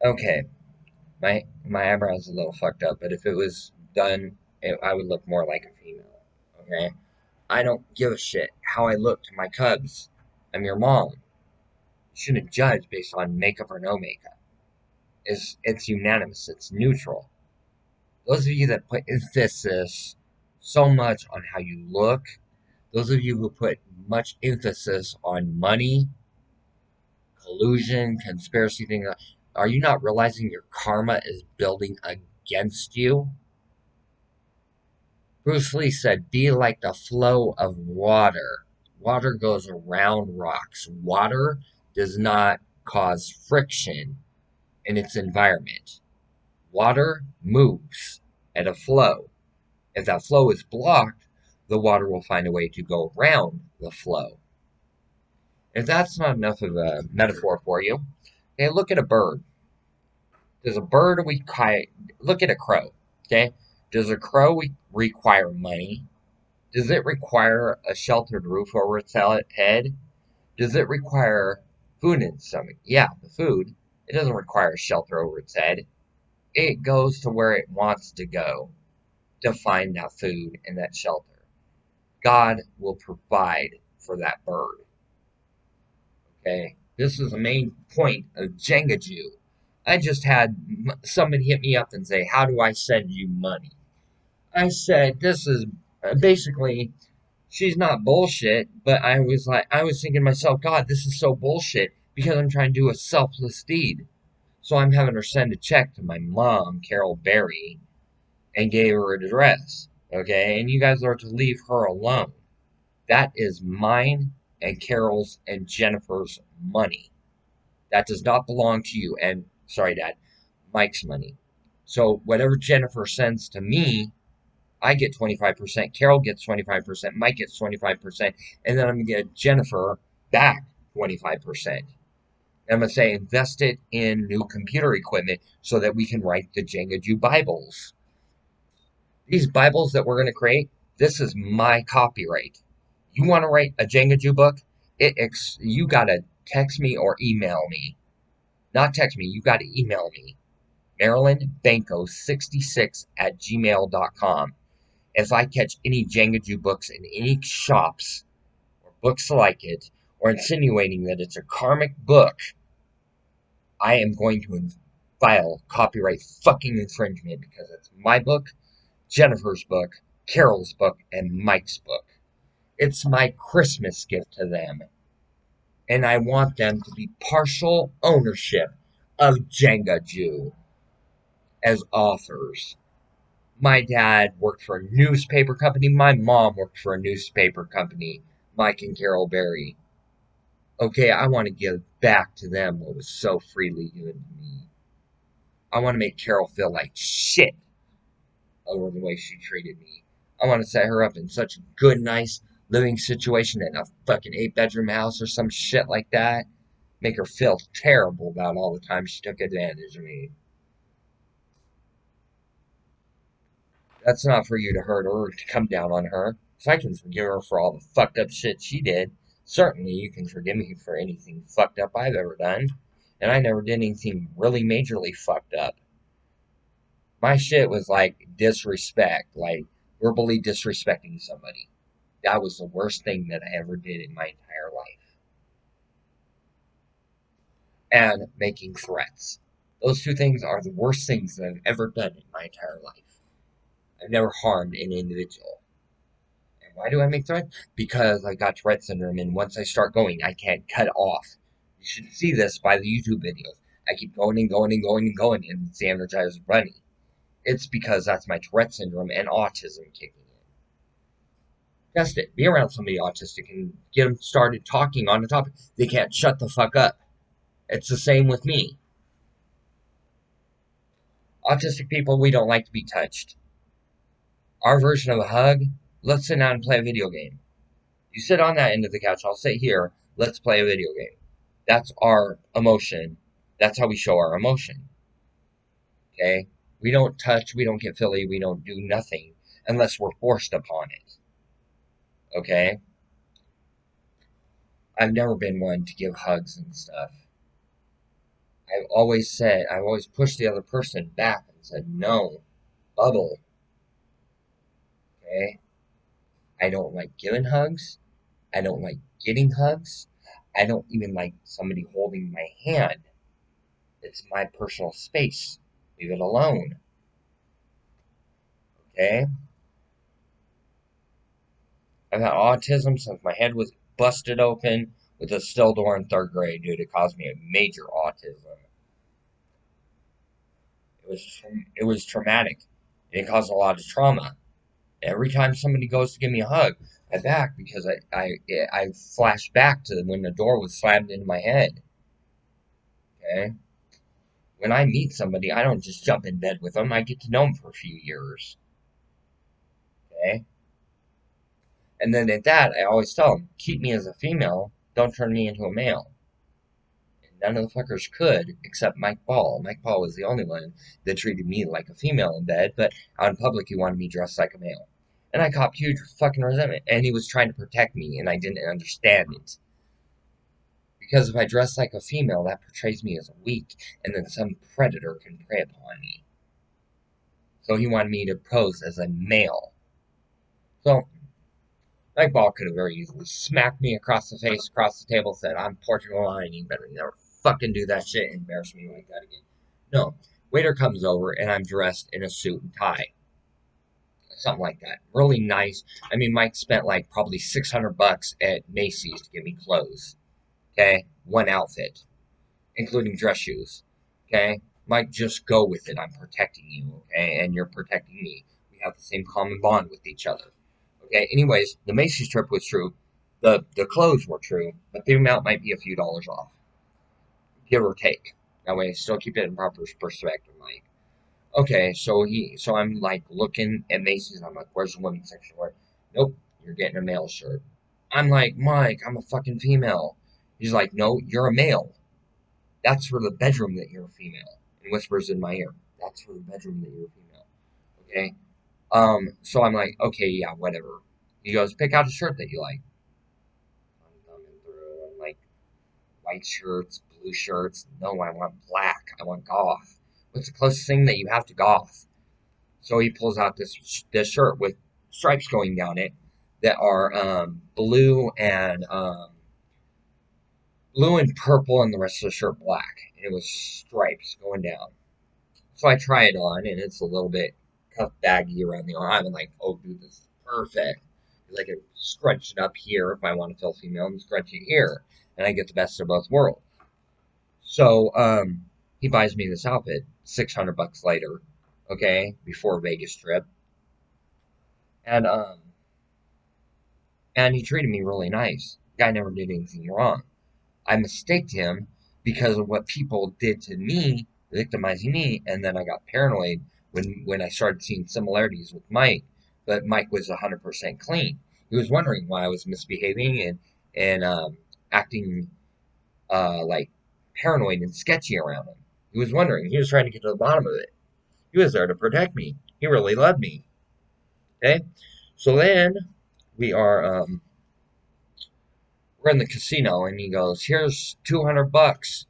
Okay, my eyebrows a little fucked up, but if it was done, I would look more like a female. Okay, I don't give a shit how I look to my cubs. I'm your mom. You shouldn't judge based on makeup or no makeup. It's unanimous. It's neutral. Those of you that put emphasis so much on how you look, those of you who put much emphasis on money, collusion, conspiracy thing, are you not realizing your karma is building against you? Bruce Lee said, be like the flow of water. Water goes around rocks. Water does not cause friction in its environment. Water moves at a flow. If that flow is blocked, the water will find a way to go around the flow. If that's not enough of a metaphor for you, okay, look at a bird. Does a bird look at a crow? Okay, does a crow require money? Does it require a sheltered roof over its head? Does it require food in its stomach? Yeah, the food. It doesn't require shelter over its head. It goes to where it wants to go to find that food and that shelter. God will provide for that bird. Okay, this is the main point of Janjoju. I just had somebody hit me up and say, "How do I send you money?" I said, "This is basically." She's not bullshit, but I was thinking to myself, God, this is so bullshit because I'm trying to do a selfless deed. So I'm having her send a check to my mom, Carol Berry, and gave her an address. Okay, and you guys are to leave her alone. That is mine and Carol's and Jennifer's money. That does not belong to you. And sorry, Dad, Mike's money. So whatever Jennifer sends to me, I get 25%, Carol gets 25%, Mike gets 25%, and then I'm going to get Jennifer back 25%. I'm going to say invest it in new computer equipment so that we can write the Janjoju Bibles. These Bibles that we're going to create, this is my copyright. You want to write a Janjoju book? You got to text me or email me. Not text me, you got to email me. MarylandBanco66 at gmail.com. If I catch any Janjoju books in any shops or books like it, or insinuating that it's a karmic book, I am going to file copyright fucking infringement because it's my book, Jennifer's book, Carol's book, and Mike's book. It's my Christmas gift to them, and I want them to be partial ownership of Janjoju as authors. My dad worked for a newspaper company. My mom worked for a newspaper company, Mike and Carol Berry. Okay, I want to give back to them what was so freely given to me. I want to make Carol feel like shit over the way she treated me. I want to set her up in such a good, nice living situation in a fucking 8 bedroom house or some shit like that. Make her feel terrible about all the time she took advantage of me. That's not for you to hurt her or to come down on her. If I can forgive her for all the fucked up shit she did, certainly you can forgive me for anything fucked up I've ever done. And I never did anything really majorly fucked up. My shit was like disrespect, like verbally disrespecting somebody. That was the worst thing that I ever did in my entire life. And making threats. Those two things are the worst things that I've ever done in my entire life. I've never harmed an individual. Why do I make threats? Because I got Tourette syndrome, and once I start going, I can't cut off. You should see this by the YouTube videos. I keep going and going and going and going, and it's the energized running. It's because that's my Tourette syndrome and autism kicking in. Test it. Be around somebody autistic and get them started talking on the topic. They can't shut the fuck up. It's the same with me. Autistic people, we don't like to be touched. Our version of a hug, let's sit down and play a video game. You sit on that end of the couch, I'll sit here, let's play a video game. That's our emotion. That's how we show our emotion. Okay? We don't touch, we don't get Philly, we don't do nothing unless we're forced upon it. Okay? I've never been one to give hugs and stuff. I've always pushed the other person back and said, no, bubble, okay? I don't like giving hugs. I don't like getting hugs. I don't even like somebody holding my hand. It's my personal space. Leave it alone, okay? I've had autism since my head was busted open with a still door in third grade, dude. It caused me a major autism. It was traumatic. And it caused a lot of trauma. Every time somebody goes to give me a hug, I back because I flash back to when the door was slammed into my head. Okay, when I meet somebody, I don't just jump in bed with them. I get to know them for a few years. Okay, and then at that, I always tell them, keep me as a female. Don't turn me into a male. None of the fuckers could, except Mike Ball. Mike Ball was the only one that treated me like a female in bed, but out in public he wanted me dressed like a male. And I copped huge fucking resentment. And he was trying to protect me, and I didn't understand it. Because if I dress like a female, that portrays me as weak, and then some predator can prey upon me. So he wanted me to pose as a male. So Mike Ball could have very easily smacked me across the face, across the table, said, I'm Portugal line, you better never fucking do that shit and embarrass me like that again. No. Waiter comes over and I'm dressed in a suit and tie. Something like that. Really nice. I mean, Mike spent like probably $600 at Macy's to get me clothes. Okay? One outfit, including dress shoes. Okay? Mike, just go with it. I'm protecting you. Okay? And you're protecting me. We have the same common bond with each other. Okay, anyways, the Macy's trip was true. The clothes were true, but the amount might be a few dollars off, give or take. That way, I still keep it in proper perspective. Like, okay, so I'm like looking at Macy's. I'm like, where's the women's section? Where? Nope, you're getting a male shirt. I'm like, Mike, I'm a fucking female. He's like, no, you're a male. That's for the bedroom that you're a female. And whispers in my ear, that's for the bedroom that you're a female. Okay. So I'm like, okay, yeah, whatever. He goes, pick out a shirt that you like. I'm thumbing through. I'm like, white shirts, blue shirts. No, I want black. I want goth. What's the closest thing that you have to goth? So he pulls out this shirt with stripes going down it that are blue and purple, and the rest of the shirt black. And it was stripes going down. So I try it on, and it's a little bit cuff baggy around the arm. I'm like, oh, dude, this is perfect. Because I can scrunch it up here if I want to feel female, and scrunch it here, and I get the best of both worlds. So he buys me this outfit, $600 later, okay, before Vegas trip, and um, and he treated me really nice. Guy never did anything wrong. I mistaked him because of what people did to me, victimizing me, and then I got paranoid when I started seeing similarities with Mike. But Mike was 100% clean. He was wondering why I was misbehaving and acting like paranoid and sketchy around him. He was wondering. He was trying to get to the bottom of it. He was there to protect me. He really loved me. Okay, so then we are we're in the casino, and he goes, "Here's $200.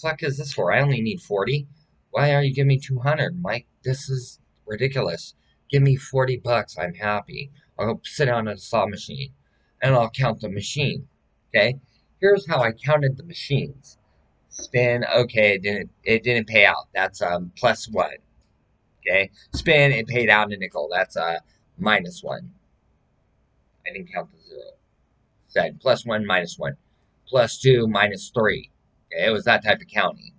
Fuck is this for? I only need 40. Why are you giving me 200, Mike? This is ridiculous. Give me $40. I'm happy. I'll go sit down at a slot machine and I'll count the machine. Okay? Here's how I counted the machines. Spin, okay, it didn't pay out. That's plus one. Okay? Spin, it paid out a nickel. That's minus one. I didn't count the zero. Said plus one, minus one. Plus two, minus three. Okay, it was that type of counting.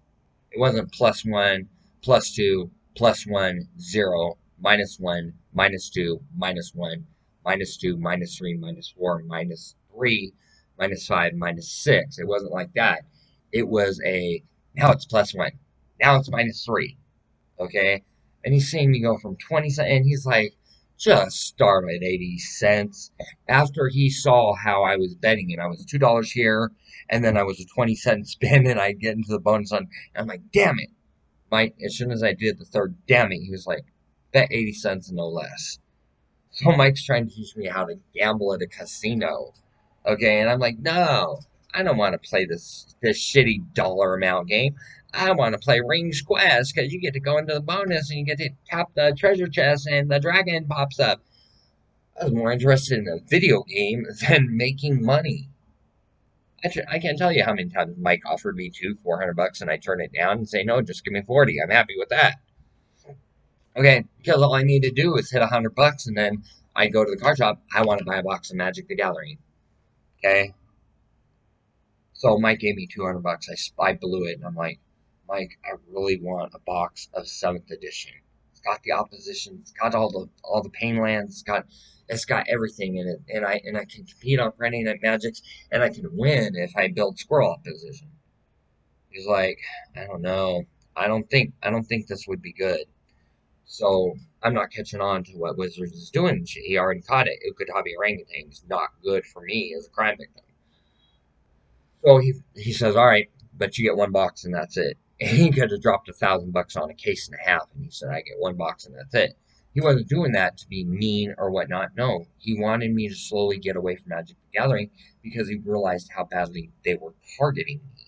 It wasn't plus one, plus two, plus one, zero, minus one, minus two, minus one, minus two, minus three, minus four, minus three, minus five, minus six. It wasn't like that. It was now it's plus one. Now it's minus three. Okay? And he's seeing me go from 20 cents, and he's like, just start at 80 cents. After he saw how I was betting it, I was $2 here, and then I was a 20-cent spin, and I get into the bonus on, and I'm like, damn it. Mike, as soon as I did the third damn it, he was like, bet 80 cents and no less. So Mike's trying to teach me how to gamble at a casino. Okay, and I'm like, no. I don't want to play this shitty dollar amount game. I want to play Ring's Quest because you get to go into the bonus and you get to tap the treasure chest and the dragon pops up. I was more interested in a video game than making money. I can't tell you how many times Mike offered me 400 bucks and I turn it down and say, no, just give me 40. I'm happy with that. Okay, because all I need to do is hit 100 bucks and then I go to the card shop. I want to buy a box of Magic the Gathering. Okay, so Mike gave me 200 bucks. I blew it, and I'm like, Mike, I really want a box of 7th edition. It's got the opposition. It's got all the pain lands. It's got everything in it, and I can compete on Friday Night Magics, and I can win if I build Squirrel opposition. He's like, I don't know. I don't think this would be good. So I'm not catching on to what Wizards is doing. He already caught it. Ukatabi Orangutan's not good for me as a crime victim. So he says, all right, but you get one box and that's it. And he could have dropped $1,000 on a case and a half, and he said, I get one box and that's it. He wasn't doing that to be mean or whatnot. No, he wanted me to slowly get away from Magic the Gathering because he realized how badly they were targeting me.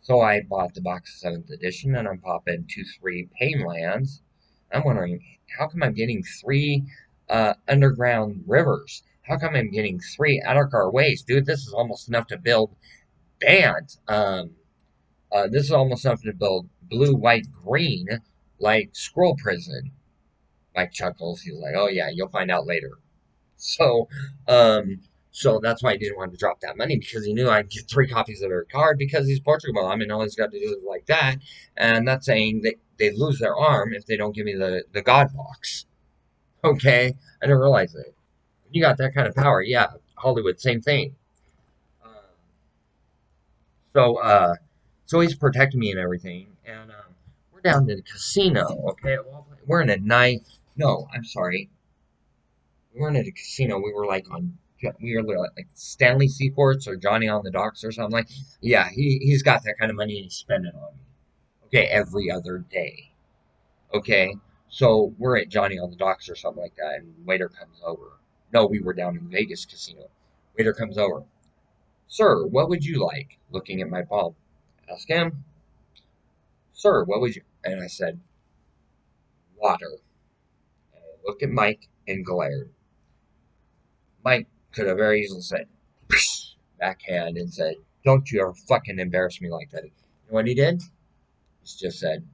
So I bought the box of 7th edition, and I'm popping 2-3 Pain Lands. I'm wondering, how come I'm getting 3 Underground Rivers? How come I'm getting 3 Addarkar Ways? Dude, this is almost enough to build Bant. This is almost enough to build blue, white, green, like Scroll Prison. Mike chuckles. He's like, oh yeah, you'll find out later. So, um, so that's why he didn't want to drop that money because he knew I'd get 3 copies of their card because he's Portugal. I mean, all he's got to do is like that, and that's saying that they lose their arm if they don't give me the God box. Okay, I didn't realize it. You got that kind of power, yeah. Hollywood, same thing. Um, so, so he's protecting me and everything, and we're down to the casino. Okay, well, we're in a night. No, I'm sorry. We weren't at a casino. We were like like Stanley Seaports or Johnny on the Docks or something like. Yeah, he's got that kind of money and he's spending it on me. Okay, every other day. Okay, so we're at Johnny on the Docks or something like that, and waiter comes over. No, we were down in Vegas casino. Waiter comes over. Sir, what would you like? Looking at my palm. Ask him. Sir, what would you? And I said, water. And I looked at Mike and glared. Mike could have very easily said, backhand, and said, don't you ever fucking embarrass me like that. You know what he did? He just said,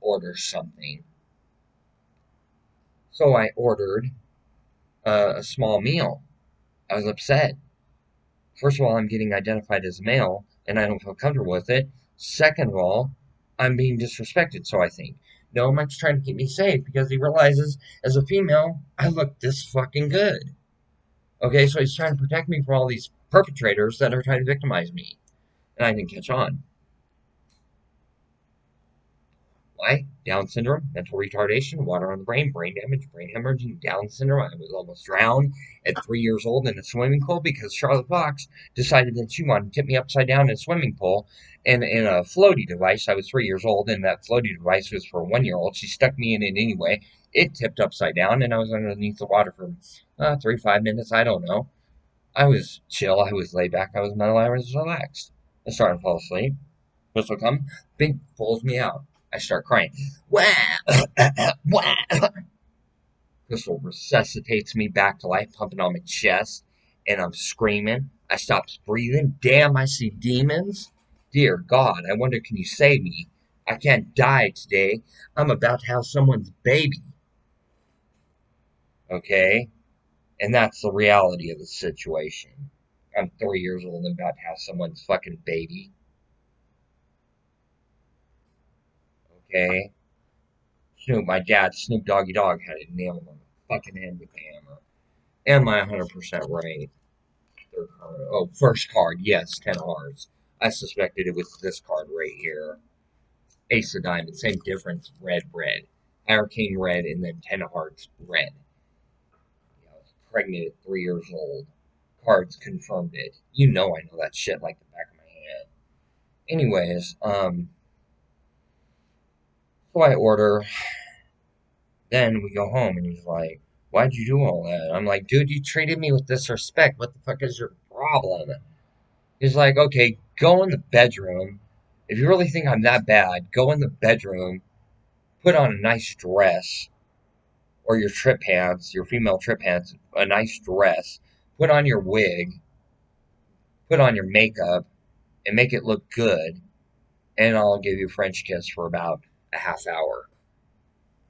order something. So I ordered a small meal. I was upset. First of all, I'm getting identified as a male, and I don't feel comfortable with it. Second of all, I'm being disrespected, so I think. No, Mike's trying to keep me safe because he realizes as a female, I look this fucking good. Okay, so he's trying to protect me from all these perpetrators that are trying to victimize me. And I didn't catch on. Why? Down syndrome, mental retardation, water on the brain damage, brain hemorrhaging, Down syndrome. I was almost drowned at 3 years old in a swimming pool because Charlotte Fox decided that she wanted to tip me upside down in a swimming pool and in a floaty device. I was 3 years old, and that floaty device was for a 1 year old. She stuck me in it anyway. It tipped upside down, and I was underneath the water for 3 to 5 minutes. I don't know. I was chill. I was laid back. I was mental. I was relaxed. I started to fall asleep. Whistle come, big pulls me out. I start crying. Wah! Wah! Crystal resuscitates me back to life, pumping on my chest, and I'm screaming. I stop breathing. Damn, I see demons. Dear God, I wonder can you save me? I can't die today. I'm about to have someone's baby. Okay? And that's the reality of the situation. I'm 3 years old and about to have someone's fucking baby. Okay? My dad, Snoop Doggy Dogg, had it nailed on the fucking head with the hammer. Am I 100% right? Third card. Oh, first card. Yes, 10 hearts. I suspected it was this card right here. Ace of Diamonds. Same difference. Red, red. Hurricane red, and then 10 hearts red. Yeah, I was pregnant at 3 years old. Cards confirmed it. You know I know that shit like the back of my hand. Anyways, so I order. Then we go home, and he's like, why'd you do all that? I'm like, dude, you treated me with disrespect. What the fuck is your problem? He's like, okay, go in the bedroom. If you really think I'm that bad, go in the bedroom, put on a nice dress, or your trip pants, your female trip pants, a nice dress, put on your wig, put on your makeup, and make it look good, and I'll give you a French kiss for about a half hour.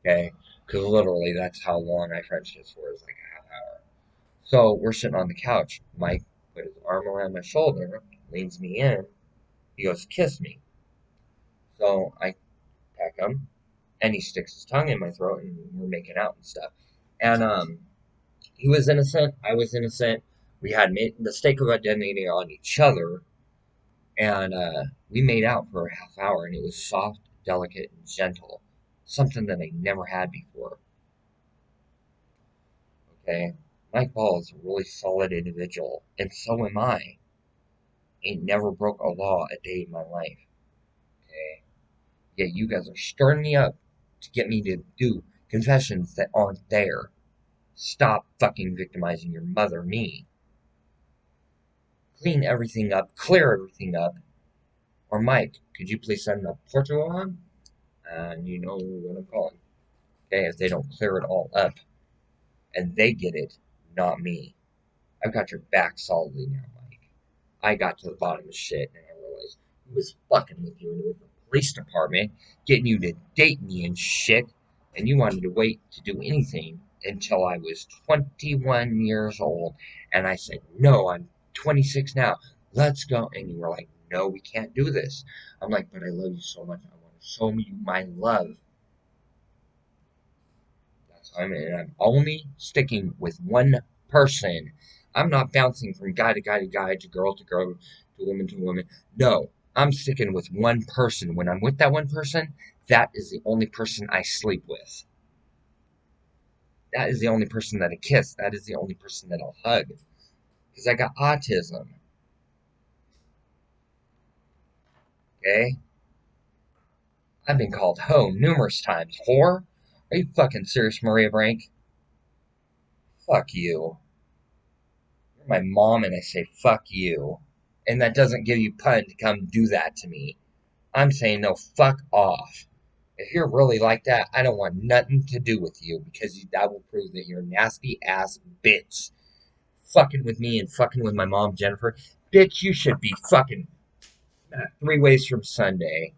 Okay? Because literally, that's how long I French kiss for, is like a half hour. So we're sitting on the couch. Mike put his arm around my shoulder, leans me in. He goes, kiss me. So I peck him, and he sticks his tongue in my throat, and we're making out and stuff. And he was innocent. I was innocent. We had made the mistake of identity on each other, and we made out for a half hour, and it was soft, delicate, and gentle, something that I never had before. Okay, Mike Ball is a really solid individual, and so am I. Ain't never broke a law a day in my life. Okay, yet you guys are stirring me up to get me to do confessions that aren't there. Stop fucking victimizing your mother, me. Clean everything up, clear everything up. Or Mike, could you please send the portal on? And you know what I'm calling. Okay, if they don't clear it all up, and they get it, not me. I've got your back solidly now, Mike. I got to the bottom of shit, and I realized he was fucking with you, and it was the police department getting you to date me and shit, and you wanted to wait to do anything until I was 21 years old, and I said, no, I'm 26 now. Let's go. And you were like, no, we can't do this. I'm like, but I love you so much. I want to show you my love. I'm only sticking with one person. I'm not bouncing from guy to guy to guy to girl to woman to woman. No, I'm sticking with one person. When I'm with that one person, that is the only person I sleep with. That is the only person that I kiss. That is the only person that I'll hug. Because I got autism. Okay? I've been called hoe numerous times. Whore? Are you fucking serious, Maria Brank? Fuck you. You're my mom, and I say fuck you. And that doesn't give you pun to come do that to me. I'm saying no, fuck off. If you're really like that, I don't want nothing to do with you because that will prove that you're a nasty ass bitch. Fucking with me and fucking with my mom, Jennifer. Bitch, you should be fucking 3 ways from Sunday.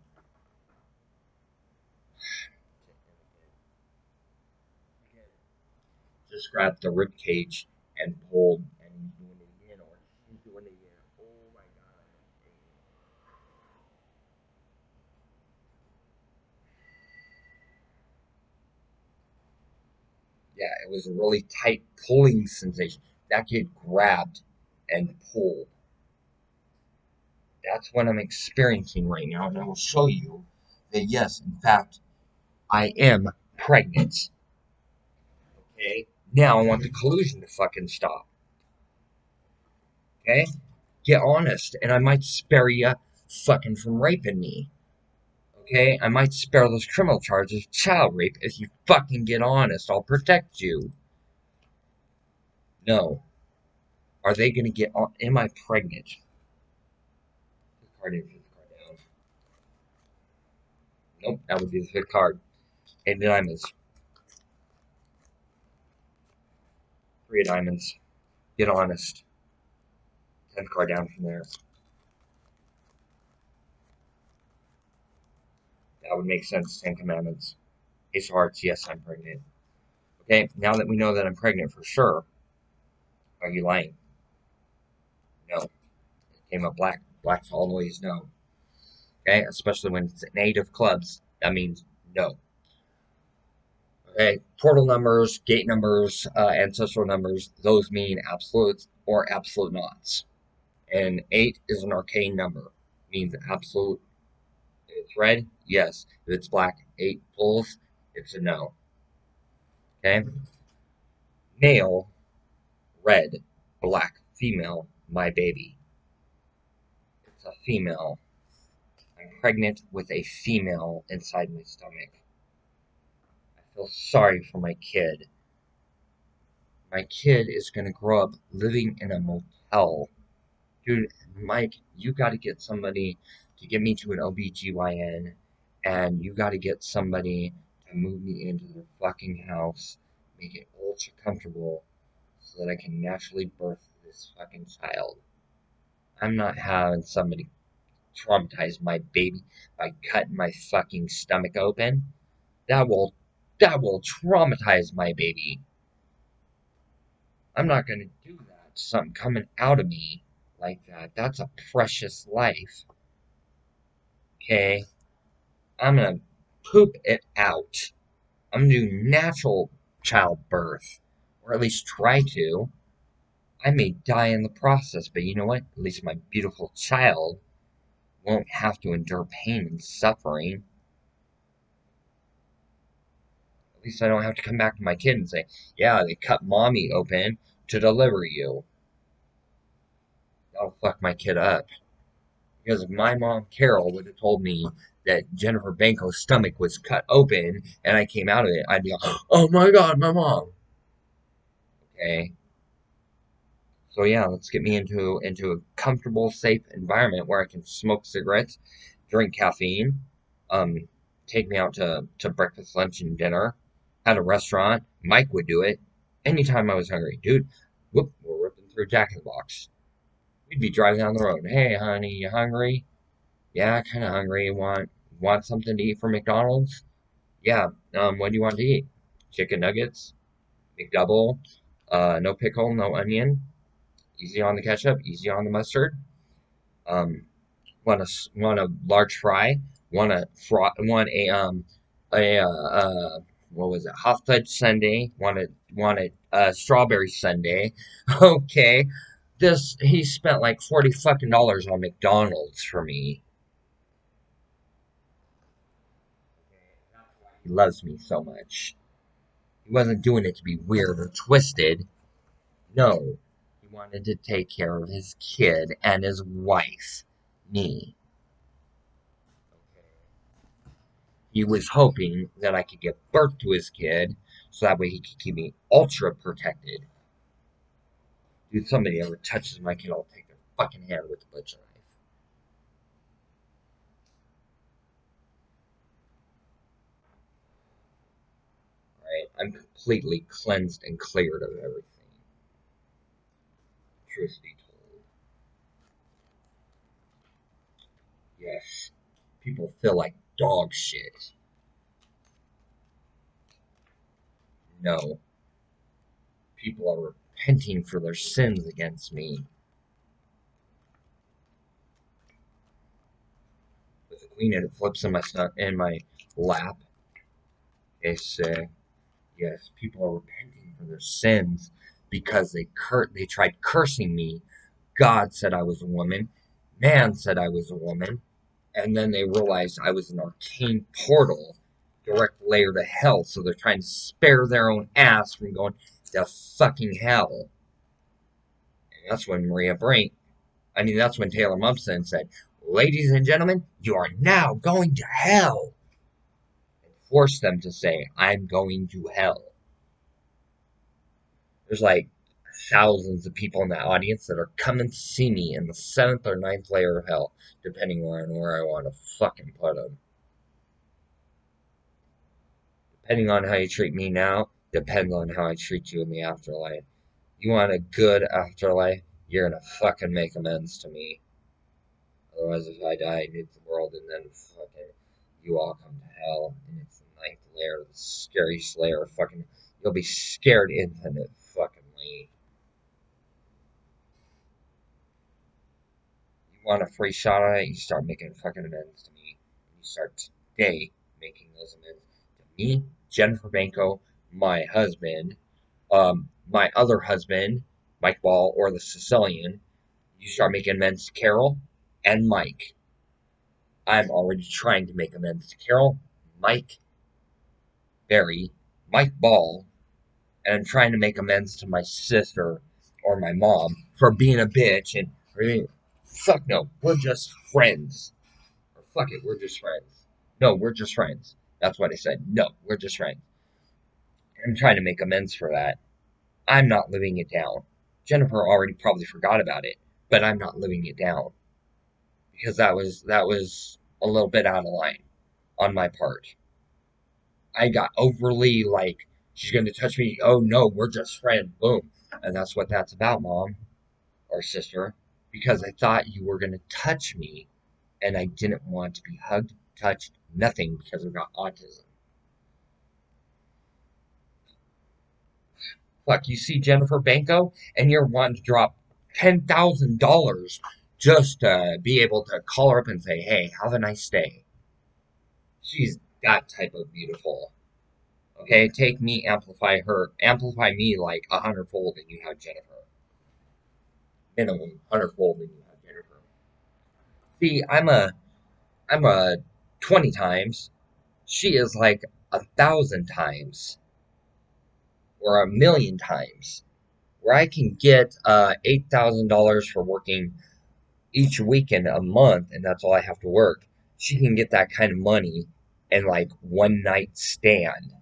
Just grabbed the rib cage and pulled, and he's doing it again, or she's doing it again. Oh my god. Yeah, it was a really tight pulling sensation. That kid grabbed and pulled. That's what I'm experiencing right now, and I will show you that yes, in fact, I am pregnant. Okay? Now I want the collusion to fucking stop. Okay? Get honest, and I might spare you fucking from raping me. Okay? I might spare those criminal charges of child rape if you fucking get honest. I'll protect you. No. Are they gonna get on? Am I pregnant? Fifth card in, fifth card down. Nope, that would be the fifth card. Eight of diamonds. Three of diamonds. Get honest. 10th card down from there. That would make sense. 10 commandments. Ace of hearts. Yes, I'm pregnant. Okay, now that we know that I'm pregnant for sure, are you lying? No. It came up black. Black's always no. Okay, especially when it's an eight of clubs. That means no. Okay, portal numbers, gate numbers, ancestral numbers, those mean absolutes or absolute knots. And eight is an arcane number. Means absolute. If it's red, yes. If it's black, eight pulls, it's a no. Okay? Male, red, black, female, my baby. It's a female. I'm pregnant with a female inside my stomach. I feel sorry for my kid. My kid is going to grow up living in a motel. Dude, Mike, you got to get somebody to get me to an OBGYN, and you got to get somebody to move me into their fucking house, make it ultra comfortable, so that I can naturally birth this fucking child. I'm not having somebody traumatize my baby by cutting my fucking stomach open. That will that will traumatize my baby. I'm not gonna do that. Something coming out of me like that. That's a precious life. Okay? I'm gonna poop it out. I'm gonna do natural childbirth. Or at least try to. I may die in the process, but you know what? At least my beautiful child won't have to endure pain and suffering. At least I don't have to come back to my kid and say, yeah, they cut mommy open to deliver you. That'll fuck my kid up. Because if my mom, Carol, would have told me that Jennifer Banco's stomach was cut open and I came out of it, I'd be like, oh my god, my mom. Okay. So yeah, let's get me into a comfortable, safe environment where I can smoke cigarettes, drink caffeine, um, take me out to breakfast, lunch, and dinner at a restaurant. Mike would do it anytime I was hungry. Dude, whoop, we're ripping through Jack in the Box. We'd be driving down the road. Hey, honey, you hungry? Yeah, kind of hungry. Want something to eat from McDonald's? Yeah. What do you want to eat? Chicken nuggets, McDouble, no pickle, no onion. Easy on the ketchup, easy on the mustard. Um, want a large fry? Want a what was it? Hot fudge sundae? Want a strawberry sundae? Okay. This he spent like 40 fucking dollars on McDonald's for me. He loves me so much. He wasn't doing it to be weird or twisted. No, he wanted to take care of his kid and his wife, me. He was hoping that I could give birth to his kid so that way he could keep me ultra protected. Dude, somebody ever touches my kid, I'll take their fucking hand with a butcher knife. Right? I'm completely cleansed and cleared of everything. Truth be told. Yes. People feel like dog shit. No. People are repenting for their sins against me. With the queen and it flips in my lap. They say, yes, people are repenting for their sins because they tried cursing me. God said I was a woman. Man said I was a woman. And then they realized I was an arcane portal, direct layer to hell. So they're trying to spare their own ass from going to fucking hell. And that's when that's when Taylor Momsen said, ladies and gentlemen, you are now going to hell. And forced them to say, I'm going to hell. There's like thousands of people in that audience that are coming to see me in the seventh or ninth layer of hell, depending on where I want to fucking put them. Depending on how you treat me now, depends on how I treat you in the afterlife. You want a good afterlife, you're gonna fucking make amends to me. Otherwise, if I die, I nuke the world, and then fucking you all come to hell, and it's the ninth layer, the scariest layer of fucking. You'll be scared infinite fuckingly. You want a free shot at it, you start making fucking amends to me. You start today making those amends to me, Jennifer Banco, my husband, my other husband, Mike Ball, or the Sicilian. You start making amends to Carol and Mike. I'm already trying to make amends to Carol, Mike, Barry, Mike Ball, and I'm trying to make amends to my sister or my mom for being a bitch and fuck no, we're just friends. Or fuck it, we're just friends. No, we're just friends. That's what I said. No, we're just friends. I'm trying to make amends for that. I'm not living it down. Jennifer already probably forgot about it. but I'm not living it down because that was a little bit out of line on my part. I got overly like, she's gonna touch me. Oh no, we're just friends. Boom. And that's what that's about, mom or sister. Because I thought you were gonna touch me and I didn't want to be hugged, touched, nothing because I've got autism. Fuck, you see Jennifer Banco and you're wanting to drop $10,000 just to be able to call her up and say, hey, have a nice day. She's that type of beautiful. Okay, take me, amplify her, amplify me like 100-fold, and you have Jennifer. Minimum 100-fold, and you have Jennifer. See, I'm a 20 times. She is like 1,000 times or 1,000,000 times. Where I can get $8,000 for working each weekend a month, and that's all I have to work. She can get that kind of money in like one night stand.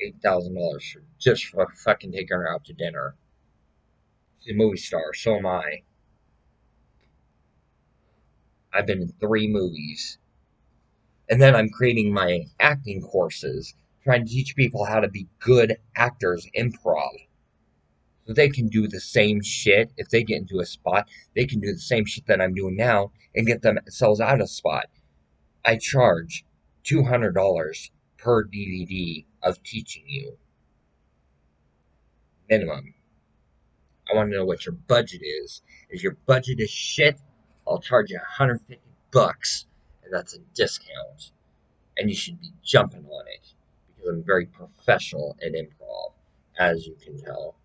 $8,000 for just for fucking taking her out to dinner. She's a movie star. So am I. I've been in 3 movies. And then I'm creating my acting courses, trying to teach people how to be good actors improv. So they can do the same shit. If they get into a spot, they can do the same shit that I'm doing now and get themselves out of spot. I charge $200 per DVD of teaching you. Minimum. I want to know what your budget is. If your budget is shit, I'll charge you $150, and that's a discount. And you should be jumping on it because I'm very professional at improv, as you can tell.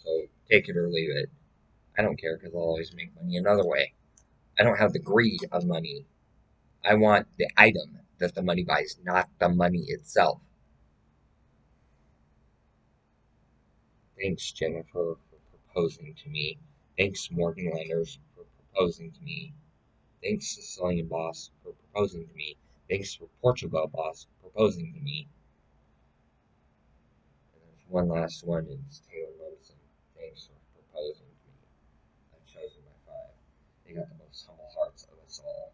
So take it or leave it. I don't care because I'll always make money another way. I don't have the greed of money. I want the item that the money buys, not the money itself. Thanks, Jennifer, for proposing to me. Thanks, Morgan Landers, for proposing to me. Thanks, Sicilian Boss, for proposing to me. Thanks for Portugal Boss proposing to me. And there's one last one, and it's Taylor Momsen. Thanks for proposing to me. I've chosen my five. They got the most humble hearts of us all.